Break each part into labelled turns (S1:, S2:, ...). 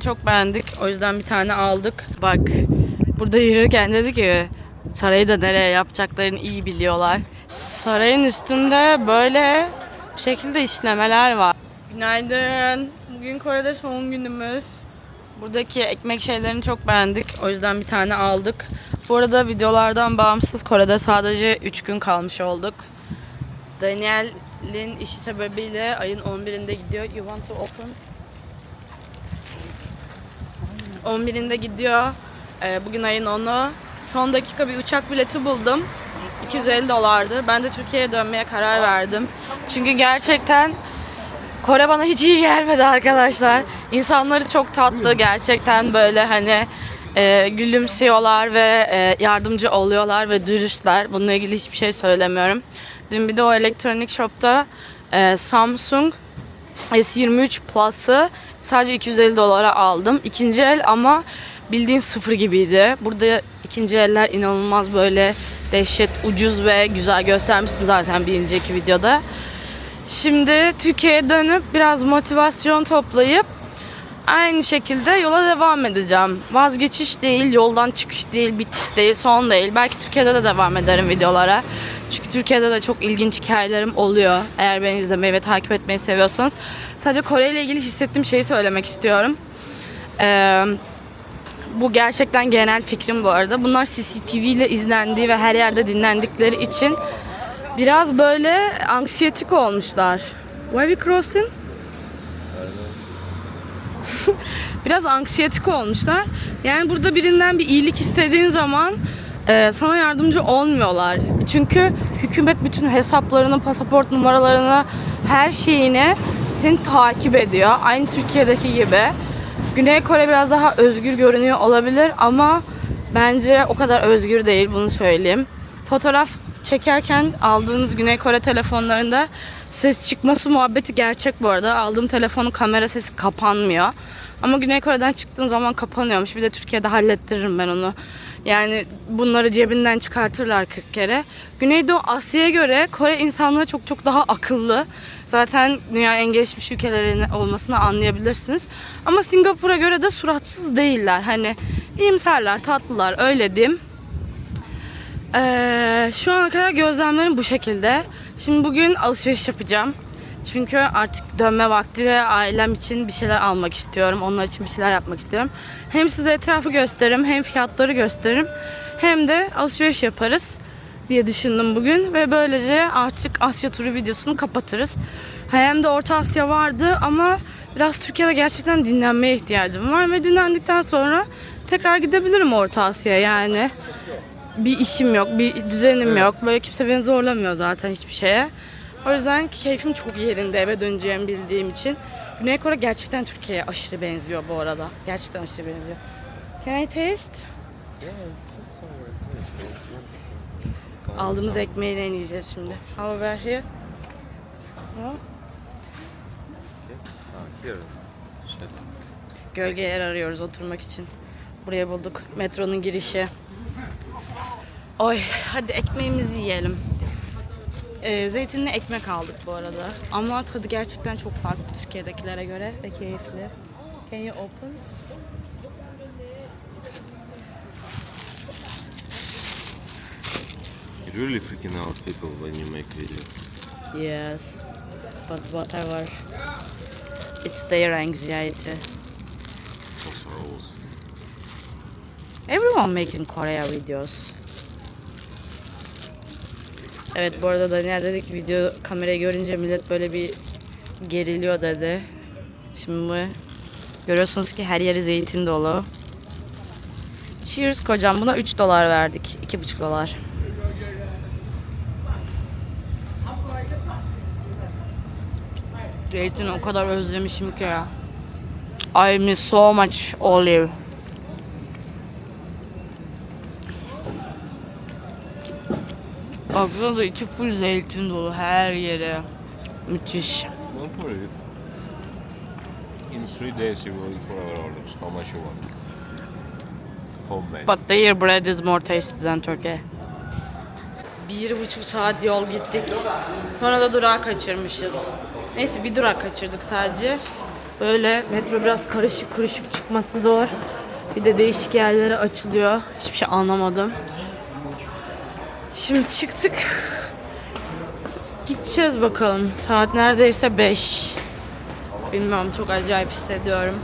S1: Çok beğendik. O yüzden bir tane aldık. Bak burada yürürken dedi ki sarayı da nereye yapacaklarını iyi biliyorlar. Sarayın üstünde böyle bu şekilde işlemeler var. Günaydın. Bugün Kore'de son günümüz. Buradaki ekmek şeylerini çok beğendik. O yüzden bir tane aldık. Bu arada videolardan bağımsız Kore'de sadece 3 gün kalmış olduk. Daniel'in işi sebebiyle ayın 11'inde gidiyor. You want to open? 11'inde gidiyor. Bugün ayın 10'u. Son dakika bir uçak bileti buldum. $250. Ben de Türkiye'ye dönmeye karar verdim. Çünkü gerçekten Kore bana hiç iyi gelmedi arkadaşlar. İnsanları çok tatlı gerçekten böyle hani gülümsüyorlar ve yardımcı oluyorlar ve dürüstler. Bununla ilgili hiçbir şey söylemiyorum. Dün bir de o elektronik shop'ta Samsung S23 Plus'ı sadece $250 aldım. İkinci el ama bildiğin sıfır gibiydi. Burada ikinci eller inanılmaz böyle dehşet ucuz ve güzel, göstermiştim zaten bir önceki videoda. Şimdi Türkiye'ye dönüp biraz motivasyon toplayıp aynı şekilde yola devam edeceğim. Vazgeçiş değil, yoldan çıkış değil, bitiş değil, son değil. Belki Türkiye'de de devam ederim videolara. Çünkü Türkiye'de de çok ilginç hikayelerim oluyor. Eğer beni izlemeyi ve takip etmeyi seviyorsanız. Sadece Kore ile ilgili hissettiğim şeyi söylemek istiyorum. Bu gerçekten genel fikrim bu arada. Bunlar CCTV ile izlendiği ve her yerde dinlendikleri için biraz böyle anksiyetik olmuşlar. Why we crossing? Biraz anksiyetik olmuşlar. Yani burada birinden bir iyilik istediğin zaman sana yardımcı olmuyorlar. Çünkü hükümet bütün hesaplarını, pasaport numaralarını, her şeyini seni takip ediyor. Aynı Türkiye'deki gibi. Güney Kore biraz daha özgür görünüyor olabilir ama bence o kadar özgür değil, bunu söyleyeyim. Fotoğraf çekerken aldığınız Güney Kore telefonlarında ses çıkması muhabbeti gerçek bu arada. Aldığım telefonun kamera sesi kapanmıyor. Ama Güney Kore'den çıktığın zaman kapanıyormuş. Bir de Türkiye'de hallettiririm ben onu. Yani bunları cebinden çıkartırlar 40 kere. Güneydoğu Asya'ya göre Kore insanları çok çok daha akıllı. Zaten dünyanın en gelişmiş ülkelerinin olmasını anlayabilirsiniz. Ama Singapur'a göre de suratsız değiller. Hani iyimserler, tatlılar, öyle diyeyim. Şu ana kadar gözlemlerim bu şekilde. Şimdi bugün alışveriş yapacağım. Çünkü artık dönme vakti ve ailem için bir şeyler almak istiyorum. Onlar için bir şeyler yapmak istiyorum. Hem size etrafı gösteririm, hem fiyatları gösteririm. Hem de alışveriş yaparız diye düşündüm bugün. Ve böylece artık Asya turu videosunu kapatırız. Hayalimde Orta Asya vardı ama biraz Türkiye'de gerçekten dinlenmeye ihtiyacım var. Ve dinlendikten sonra tekrar gidebilirim Orta Asya'ya yani. Bir işim yok, bir düzenim yok. Böyle kimse beni zorlamıyor zaten hiçbir şeye. O yüzden keyfim çok yerinde eve döneceğimi bildiğim için. Güney Kore gerçekten Türkiye'ye aşırı benziyor bu arada. Gerçekten aşırı benziyor. Can I taste? Aldığımız ekmeği deneyeceğiz şimdi. How about here? No? Gölge yer arıyoruz oturmak için. Buraya bulduk. Metronun girişi. Oy, hadi ekmeğimizi yiyelim. Zeytinli ekmek aldık bu arada. Ama tadı gerçekten çok farklı Türkiye'dekilere göre ve keyifli. Can you open?
S2: You're really freaking out people when you make videos.
S1: Yes, but whatever. It's their anxiety.
S2: Also rules.
S1: Everyone making Korea videos. Evet, bu arada Daniel dedi ki video kamerayı görünce millet böyle bir geriliyor dedi. Şimdi görüyorsunuz ki her yeri zeytin dolu. Cheers kocam, buna $3 verdik. $2,5. Zeytini o kadar özlemişim ki ya. I miss so much olive. Baksanıza içi full zeytin dolu her yere. Müthiş.
S2: Don't worry. In 3 days you will eat whatever orders. How much you want? Homemade.
S1: But their bread is more tasty than Turkey. 1,5 saat yol gittik. Sonra da durağı kaçırmışız. Neyse bir durak kaçırdık sadece. Böyle metro biraz karışık kuruşuk, çıkması zor. Bir de değişik yerlere açılıyor. Hiçbir şey anlamadım. Şimdi çıktık. Gideceğiz bakalım. Saat neredeyse 5. Bilmiyorum, çok acayip hissediyorum.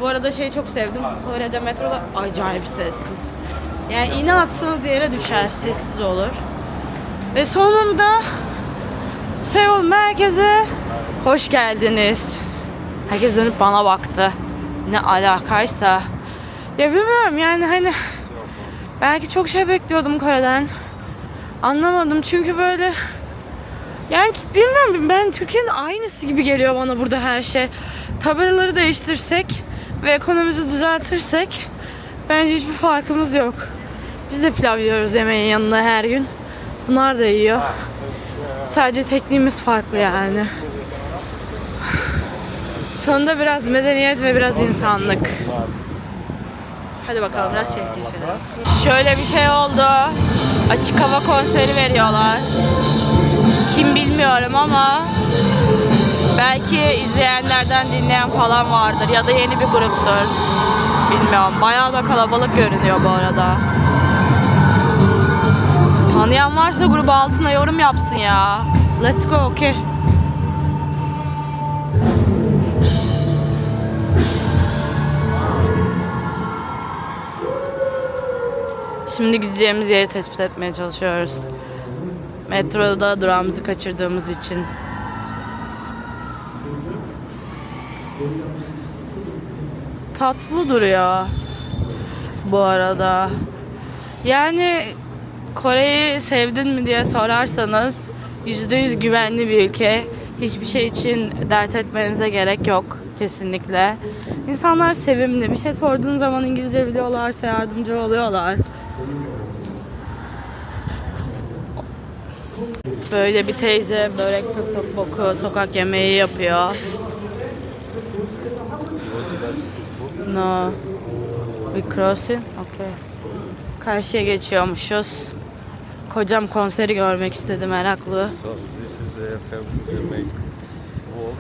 S1: Bu arada şeyi çok sevdim. Kore'de metroda acayip sessiz. Yani iğne atsanız yere düşer, sessiz olur. Ve sonunda Seul merkeze hoş geldiniz. Herkes dönüp bana baktı. Ne alakaysa. Ya bilmiyorum yani hani belki çok şey bekliyordum Kore'den. Anlamadım çünkü böyle yani bilmiyorum, ben Türkiye'nin aynısı gibi geliyor bana burada her şey. Tabelaları değiştirsek ve ekonomimizi düzeltirsek bence hiçbir farkımız yok. Biz de pilav yiyoruz yemeğin yanında her gün. Bunlar da yiyor. Sadece tekniğimiz farklı yani. Sonunda biraz medeniyet ve biraz insanlık. Hadi bakalım biraz şey keşfedelim. Şöyle bir şey oldu. Açık hava konseri veriyorlar. Kim bilmiyorum ama belki izleyenlerden dinleyen falan vardır ya da yeni bir gruptur. Bilmiyorum. Bayağı da kalabalık görünüyor bu arada. Tanıyan varsa grubu altına yorum yapsın ya. Let's go, okay. Şimdi gideceğimiz yeri tespit etmeye çalışıyoruz. Metroda durağımızı kaçırdığımız için. Tatlı duruyor bu arada. Yani Kore'yi sevdin mi diye sorarsanız %100 güvenli bir ülke. Hiçbir şey için dert etmenize gerek yok kesinlikle. İnsanlar sevimli. Bir şey sorduğun zaman İngilizce biliyorlarsa yardımcı oluyorlar. Böyle bir teyze börek tok boku sokak yemeği yapıyor. No. We crossing? Okay. Karşıya geçiyormuşuz. Kocam konseri görmek istedi, meraklı.
S2: So this is a famous make walk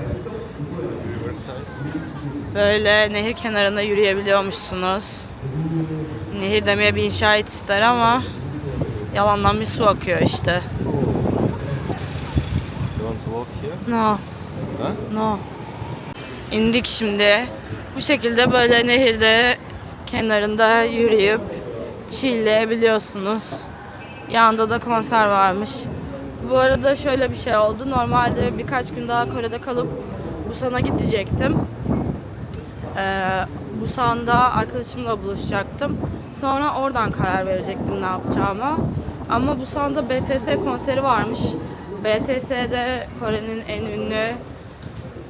S2: riverside.
S1: Böyle nehir kenarında yürüyebiliyormuşsunuz. Nehir demeye bir inşaat ister ama yalandan bir su akıyor işte.
S2: You want to walk here?
S1: No.
S2: Huh?
S1: No. İndik şimdi. Bu şekilde böyle nehirde kenarında yürüyüp chill'leyebiliyorsunuz. Yanında da konser varmış. Bu arada şöyle bir şey oldu. Normalde birkaç gün daha Kore'de kalıp Busan'a gidecektim. Busan'da arkadaşımla buluşacaktım. Sonra oradan karar verecektim ne yapacağıma. Ama Busan'da BTS konseri varmış. BTS'de Kore'nin en ünlü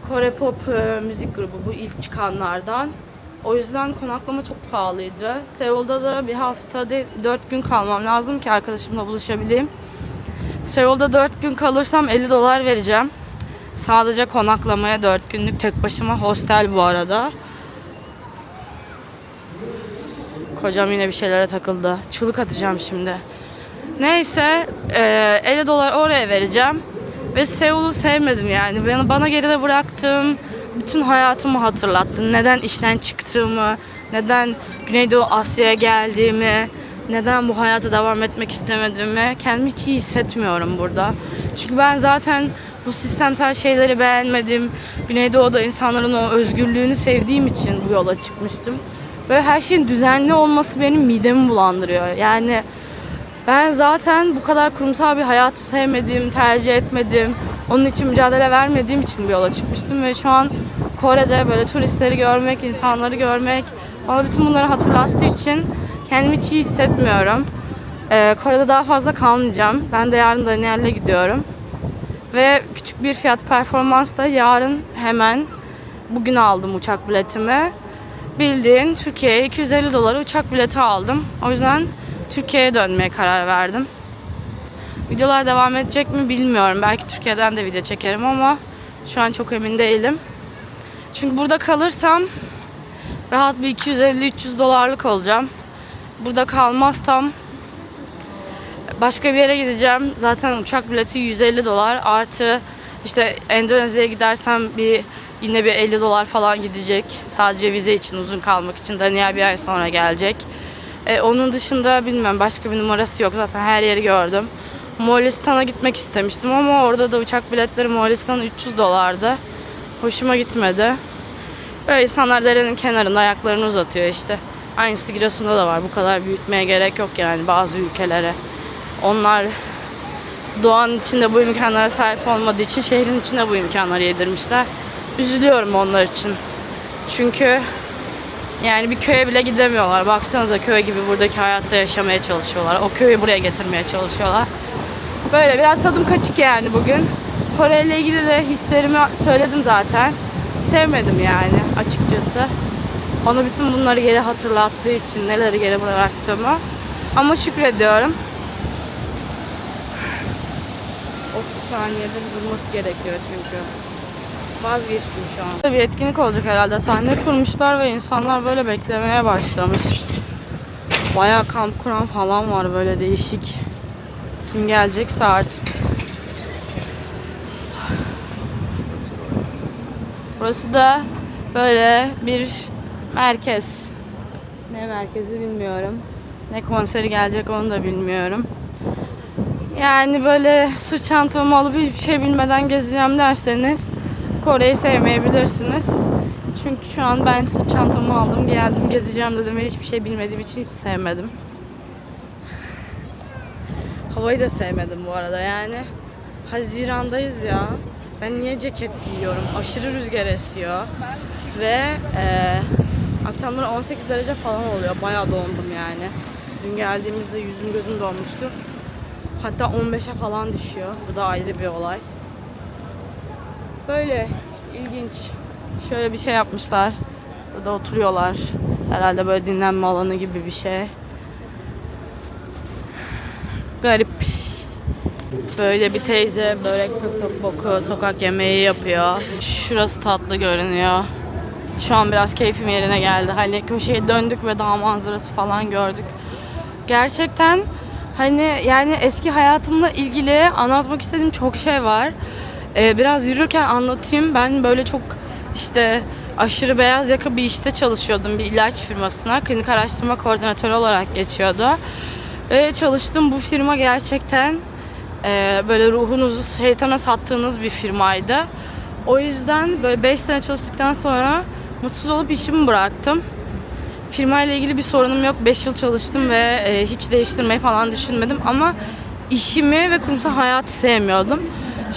S1: Kore pop müzik grubu, bu ilk çıkanlardan. O yüzden konaklama çok pahalıydı. Seul'da da bir hafta değil, 4 gün kalmam lazım ki arkadaşımla buluşabileyim. Seul'da 4 gün kalırsam $50 vereceğim. Sadece konaklamaya 4 günlük tek başıma, hostel bu arada. Kocam yine bir şeylere takıldı. Çığlık atacağım şimdi. Neyse, $50 oraya vereceğim. Ve Seul'u sevmedim yani. Bana geride bıraktığım bütün hayatımı hatırlattı. Neden işten çıktığımı, neden Güneydoğu Asya'ya geldiğimi, neden bu hayata devam etmek istemediğimi kendimi hiç iyi hissetmiyorum burada. Çünkü ben zaten bu sistemsel şeyleri beğenmedim. Güneydoğu'da insanların o özgürlüğünü sevdiğim için bu yola çıkmıştım. Ve her şeyin düzenli olması benim midemi bulandırıyor. Yani ben zaten bu kadar kurumsal bir hayatı sevmediğim, tercih etmedim. Onun için mücadele vermediğim için bu yola çıkmıştım. Ve şu an Kore'de böyle turistleri görmek, insanları görmek bana bütün bunları hatırlattığı için kendimi hiç iyi hissetmiyorum. Kore'de daha fazla kalmayacağım. Ben de yarın Daniel'le gidiyorum. Ve küçük bir fiyat performansla yarın hemen bugün aldım uçak biletimi. Bildiğin Türkiye'ye $250 uçak bileti aldım. O yüzden Türkiye'ye dönmeye karar verdim. Videolar devam edecek mi bilmiyorum. Belki Türkiye'den de video çekerim ama şu an çok emin değilim. Çünkü burada kalırsam rahat bir $250-300 olacağım. Burada kalmazsam başka bir yere gideceğim. Zaten uçak bileti $150 artı işte Endonezya'ya gidersem bir Yine bir 50 dolar falan gidecek. Sadece vize için, uzun kalmak için. Daniel bir ay sonra gelecek. Onun dışında bilmem, başka bir numarası yok. Zaten her yeri gördüm. Moğolistan'a gitmek istemiştim ama orada da uçak biletleri Moğolistan 300 dolardı. Hoşuma gitmedi. Böyle insanlar derenin kenarında ayaklarını uzatıyor işte. Aynısı Giresun'da da var. Bu kadar büyütmeye gerek yok yani bazı ülkelere. Onlar doğanın içinde bu imkanlara sahip olmadığı için şehrin içinde bu imkanları yedirmişler. Üzülüyorum onlar için. Çünkü yani bir köye bile gidemiyorlar. Baksanıza, köy gibi buradaki hayatta yaşamaya çalışıyorlar. O köyü buraya getirmeye çalışıyorlar. Böyle biraz tadım kaçık yani bugün. Kore ile ilgili de hislerimi söyledim zaten. Sevmedim yani açıkçası. Ona bütün bunları geri hatırlattığı için, neleri geri bıraktığımı. Ama şükrediyorum. 30 saniyede durması gerekiyor çünkü. Vazgeçtim şu an. Bir etkinlik olacak herhalde. Sahne kurmuşlar ve insanlar böyle beklemeye başlamış. Bayağı kamp kuran falan var, böyle değişik. Kim gelecekse artık. Burası da böyle bir merkez. Ne merkezi bilmiyorum. Ne konseri gelecek onu da bilmiyorum. Yani böyle sırt çantamı alıp hiçbir şey bilmeden gezeceğim derseniz Kore'yi sevmeyebilirsiniz. Çünkü şu an ben sırt çantamı aldım, geldim, gezeceğim dedim ve hiçbir şey bilmediğim için hiç sevmedim. Havayı da sevmedim bu arada yani. Haziran'dayız ya. Ben niye ceket giyiyorum? Aşırı rüzgar esiyor. Ve akşamları 18 derece falan oluyor. Bayağı dondum yani. Dün geldiğimizde yüzüm gözüm donmuştu. Hatta 15'e falan düşüyor. Bu da ayrı bir olay. Böyle ilginç. Şöyle bir şey yapmışlar. Burada oturuyorlar. Herhalde böyle dinlenme alanı gibi bir şey. Garip. Böyle bir teyze börek tık boku sokak yemeği yapıyor. Şurası tatlı görünüyor. Şu an biraz keyfim yerine geldi. Hani köşeye döndük ve dağ manzarası falan gördük. Gerçekten hani yani eski hayatımla ilgili anlatmak istediğim çok şey var. Biraz yürürken anlatayım. Ben böyle çok işte aşırı beyaz yaka bir işte çalışıyordum, bir ilaç firmasına. Klinik araştırma koordinatörü olarak geçiyordu. Ve çalıştığım bu firma gerçekten böyle ruhunuzu şeytana sattığınız bir firmaydı. O yüzden böyle 5 sene çalıştıktan sonra mutsuz olup işimi bıraktım. Firmayla ilgili bir sorunum yok. 5 yıl çalıştım ve hiç değiştirmeyi falan düşünmedim. Ama işimi ve kurumsal hayatı sevmiyordum.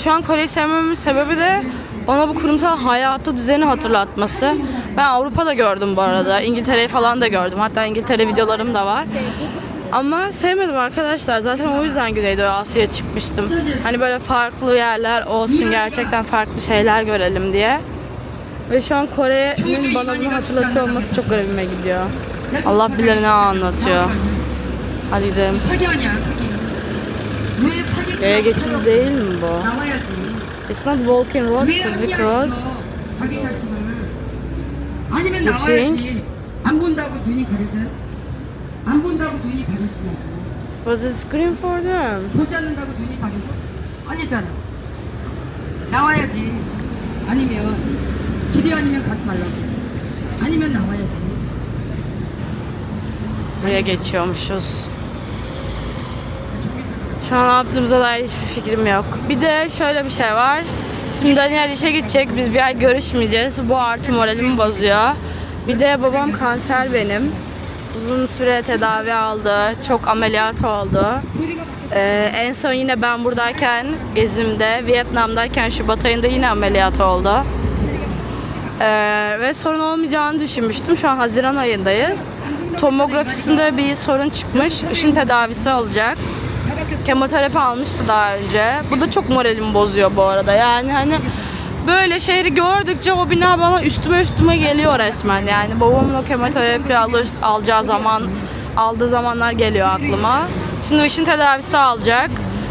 S1: Şu an Kore'yi sevmemin sebebi de bana bu kurumsal hayatı, düzeni hatırlatması. Ben Avrupa'da gördüm bu arada. İngiltere'yi falan da gördüm. Hatta İngiltere videolarım da var. Ama sevmedim arkadaşlar. Zaten o yüzden Güneydoğu Asya'ya çıkmıştım. Hani böyle farklı yerler olsun, gerçekten farklı şeyler görelim diye. Ve şu an Kore'nin bana bunu hatırlatıyor olması çok garibime gidiyor. Allah bilir ne anlatıyor. Hadi gidelim. Yaya geçidi değil mi bu? It's not walking road, but we cross.
S3: 아니면 나와야지. 안 본다고 눈이 가려져? 안 본다고 눈이 가려지냐고.
S1: Was it screen for them?
S3: 보지 않는다고 눈이 가려져? 아니잖아. 나와야지. 아니면 길이 아니면 가지 말라고. 아니면 나와야지.
S1: Buraya geçiyormuşuz. Şu an ne yaptığımıza dair hiçbir fikrim yok. Bir de şöyle bir şey var. Şimdi Daniel işe gidecek. Biz bir ay görüşmeyeceğiz. Bu artı moralimi bozuyor. Bir de babam kanser benim. Uzun süre tedavi aldı. Çok ameliyat oldu. En son yine ben buradayken, gezimde, Vietnam'dayken Şubat ayında yine ameliyat oldu. Ve sorun olmayacağını düşünmüştüm. Şu an Haziran ayındayız. Tomografisinde bir sorun çıkmış. Işın tedavisi olacak. Kemoterapi almıştı daha önce. Bu da çok moralimi bozuyor bu arada. Yani hani böyle şehri gördükçe o bina bana üstüme geliyor resmen. Yani babamın o kemoterapi aldığı zamanlar geliyor aklıma. Şimdi ışın tedavisi alacak.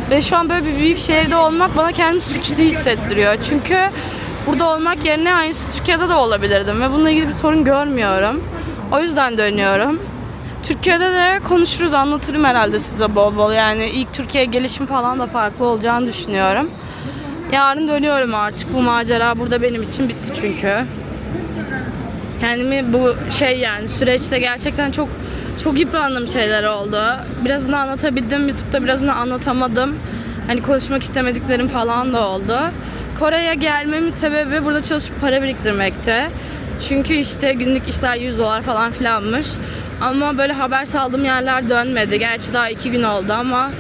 S1: Ve şu an böyle bir büyük şehirde olmak bana kendimi suçlu hissettiriyor. Çünkü burada olmak yerine aynısı Türkiye'de de olabilirdim. Ve bununla ilgili bir sorun görmüyorum. O yüzden dönüyorum. Türkiye'de de konuşuruz, anlatırım herhalde size bol bol. Yani ilk Türkiye'ye gelişim falan da farklı olacağını düşünüyorum. Yarın dönüyorum artık. Bu macera burada benim için bitti çünkü. Kendimi bu yani süreçte gerçekten çok yıprandığım şeyler oldu. Birazını anlatabildim, YouTube'da birazını anlatamadım. Hani konuşmak istemediklerim falan da oldu. Kore'ye gelmemin sebebi burada çalışıp para biriktirmekti. Çünkü işte günlük işler $100 falan filanmış. Ama böyle haber saldığım yerler dönmedi. Gerçi daha 2 gün oldu ama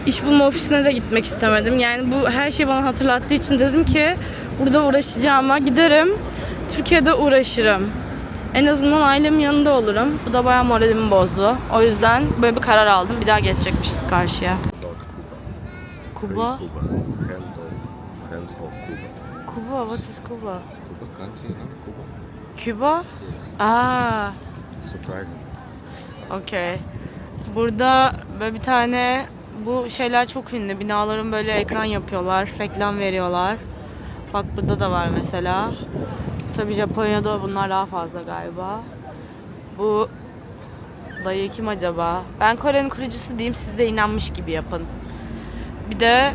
S1: iş bulma ofisine de gitmek istemedim. Yani bu her şeyi bana hatırlattığı için dedim ki burada uğraşacağıma giderim. Türkiye'de uğraşırım. En azından ailemin yanında olurum. Bu da bayağı moralimi bozdu. O yüzden böyle bir karar aldım. Bir daha geçecekmişiz karşıya.
S2: About Cuba.
S1: Kuba?
S2: Free Cuba. Hands of Cuba.
S1: Kuba, what is Kuba?
S2: Cuba country, no? Cuba.
S1: Küba?
S2: Yes.
S1: Aa,
S2: Surprising.
S1: okey. Burada böyle bir tane bu şeyler çok ünlü. Binaların böyle ekran yapıyorlar, reklam veriyorlar. Bak burada da var mesela. Tabii Japonya'da bunlar daha fazla galiba. Bu dayı kim acaba? Ben Kore'nin kurucusu diyeyim, siz de inanmış gibi yapın. Bir de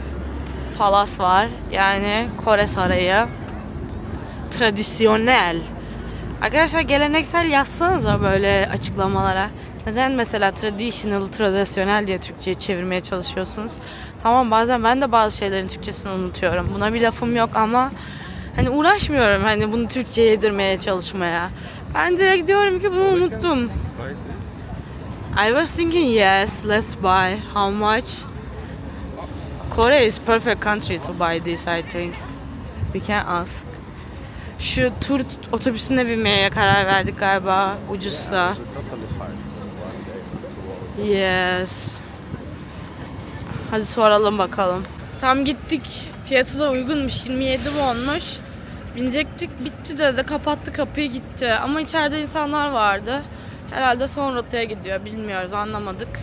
S1: palas var. Yani Kore Sarayı. Tradisyonel. Arkadaşlar geleneksel yazsanıza böyle açıklamalara. Neden mesela tradisyonel diye Türkçe'ye çevirmeye çalışıyorsunuz? Tamam, bazen ben de bazı şeylerin Türkçesini unutuyorum. Buna bir lafım yok ama hani uğraşmıyorum hani bunu Türkçe'ye yedirmeye çalışmaya. Ben direkt diyorum ki bunu unuttum.
S2: Buy this?
S1: I was thinking yes, let's buy. How much? Korea is perfect country to buy this, I think. We can ask. Şu tur otobüsüne binmeye karar verdik galiba, ucuzsa.
S2: It's totally fine. One day to walk.
S1: Yes. Hadi soralım bakalım. Tam gittik. Fiyatı da uygunmuş. 27 wonmuş. Binecektik. Bitti dedi. Kapattı kapıyı, gitti. Ama içeride insanlar vardı. Herhalde son rotaya gidiyor. Bilmiyoruz. Anlamadık.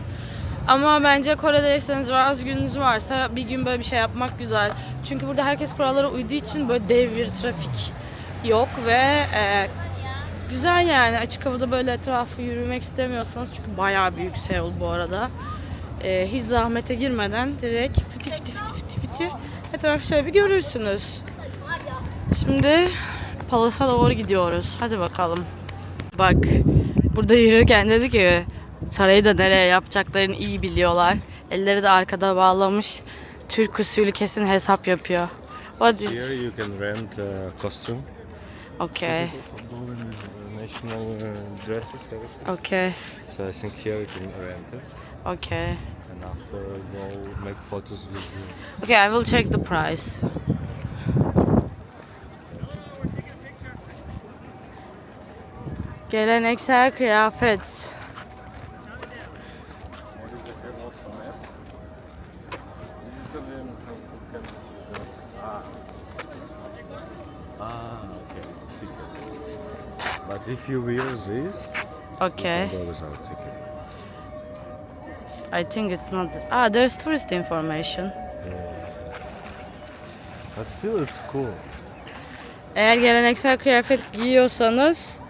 S1: Ama bence Kore'de yaşadığınız az gününüz varsa bir gün böyle bir şey yapmak güzel. Çünkü burada herkes kurallara uyduğu için böyle dev bir trafik yok ve güzel yani. Açık havada böyle etrafı yürümek istemiyorsanız, çünkü bayağı büyük Seul bu arada. Hiç zahmete girmeden direkt fiti etrafı şöyle bir görürsünüz. Şimdi Palas'a doğru gidiyoruz. Hadi bakalım. Bak burada yürürken dedi ki sarayı da nereye yapacaklarını iyi biliyorlar. Elleri de arkada bağlamış. Türk usulü kesin hesap yapıyor. What is...
S2: Here you can rent a costume.
S1: Okay.
S2: National dresses, everything.
S1: Okay.
S2: So I think here you can rent it.
S1: Okay.
S2: And after go make photos with you.
S1: Okay, I will check the price. Geleneksel kıyafet.
S2: Okay, it's ticket. But if you wear this,
S1: Okay.
S2: $1 our ticket.
S1: I think it's not. There's tourist information.
S2: But still it's cool.
S1: Eğer geleneksel kıyafet giyiyorsanız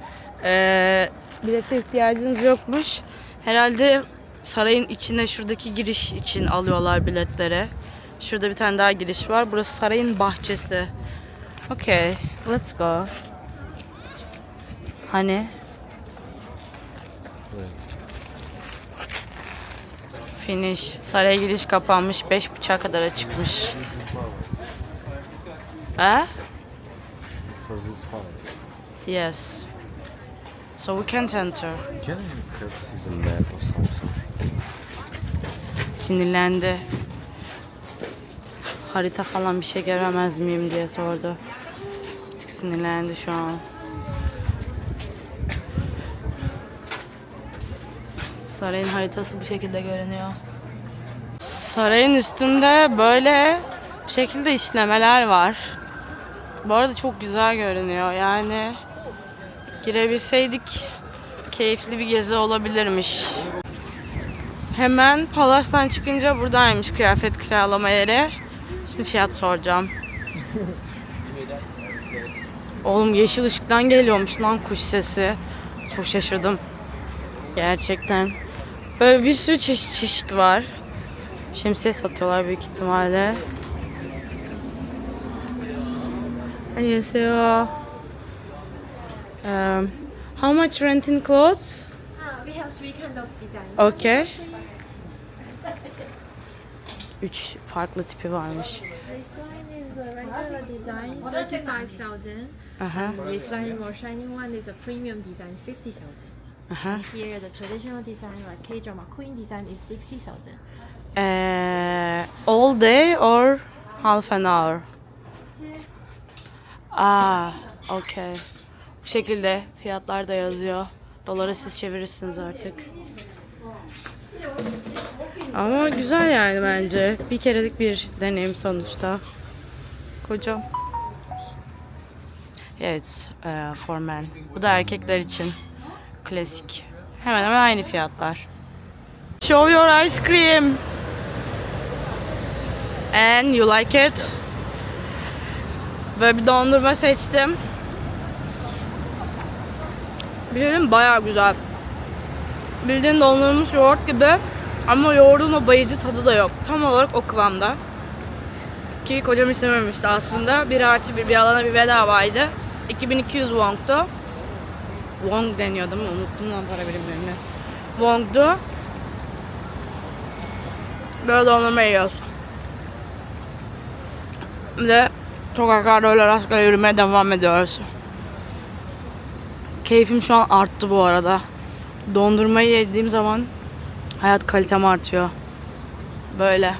S1: bilete ihtiyacınız yokmuş. Herhalde sarayın içine şuradaki giriş için alıyorlar biletleri. Şurada bir tane daha giriş var. Burası sarayın bahçesi. Okay, let's go. Hani? Finish. Saraya giriş kapanmış. 5.30'a kadar açıkmış. Ha?
S2: For this house.
S1: Yes. So we can't enter.
S2: Can you have this a map or something?
S1: Sinirlendi. Harita falan bir şey göremez miyim diye sordu. Bir tık sinirlendi şu an. Sarayın haritası bu şekilde görünüyor. Sarayın üstünde böyle bu şekilde işlemeler var. Bu arada çok güzel görünüyor. Yani girebilseydik keyifli bir gezi olabilirmiş. Hemen Palas'tan çıkınca buradaymış kıyafet kiralama yeri. Şimdi fiyat soracağım. Oğlum yeşil ışıktan geliyormuş lan kuş sesi. Çok şaşırdım. Gerçekten. Böyle bir sürü çeşit var. Şemsiye satıyorlar büyük ihtimalle. 안녕하세요. How much rent in clothes?
S4: We have three kind of design.
S1: Okay. 3 farklı tipi varmış.
S4: This one is the regular design, 35,000.
S1: Aha.
S4: This line more shining one is a premium design, 50,000.
S1: Aha.
S4: Here the traditional design like K-drama queen design is 60,000.
S1: All day or half an hour? Okay. Bu şekilde fiyatlar da yazıyor. Dolara siz çevirirsiniz artık. Ama güzel yani bence. Bir kerelik bir deneyim sonuçta. Kocam. Evet, for men. Bu da erkekler için. Klasik. Hemen hemen aynı fiyatlar. Show your ice cream. And you like it? Böyle bir dondurma seçtim. Bir şey diyeyim mi? Bayağı güzel. Bildiğin dondurulmuş yoğurt gibi. Ama yoğurdun o bayıcı tadı da yok. Tam olarak o kıvamda. Ki kocam istememişti aslında. 1+1 bir alana bir bedavaydı. 2200 wong'tu. Wong deniyor değil mi? Unuttum lan para birimlerini. Wong'du. Böyle dondurma yiyoruz. Bir de sokaklarda öyle rastgele yürümeye devam ediyoruz. Keyfim şu an arttı bu arada. Dondurmayı yediğim zaman hayat kalitem artıyor. Böyle.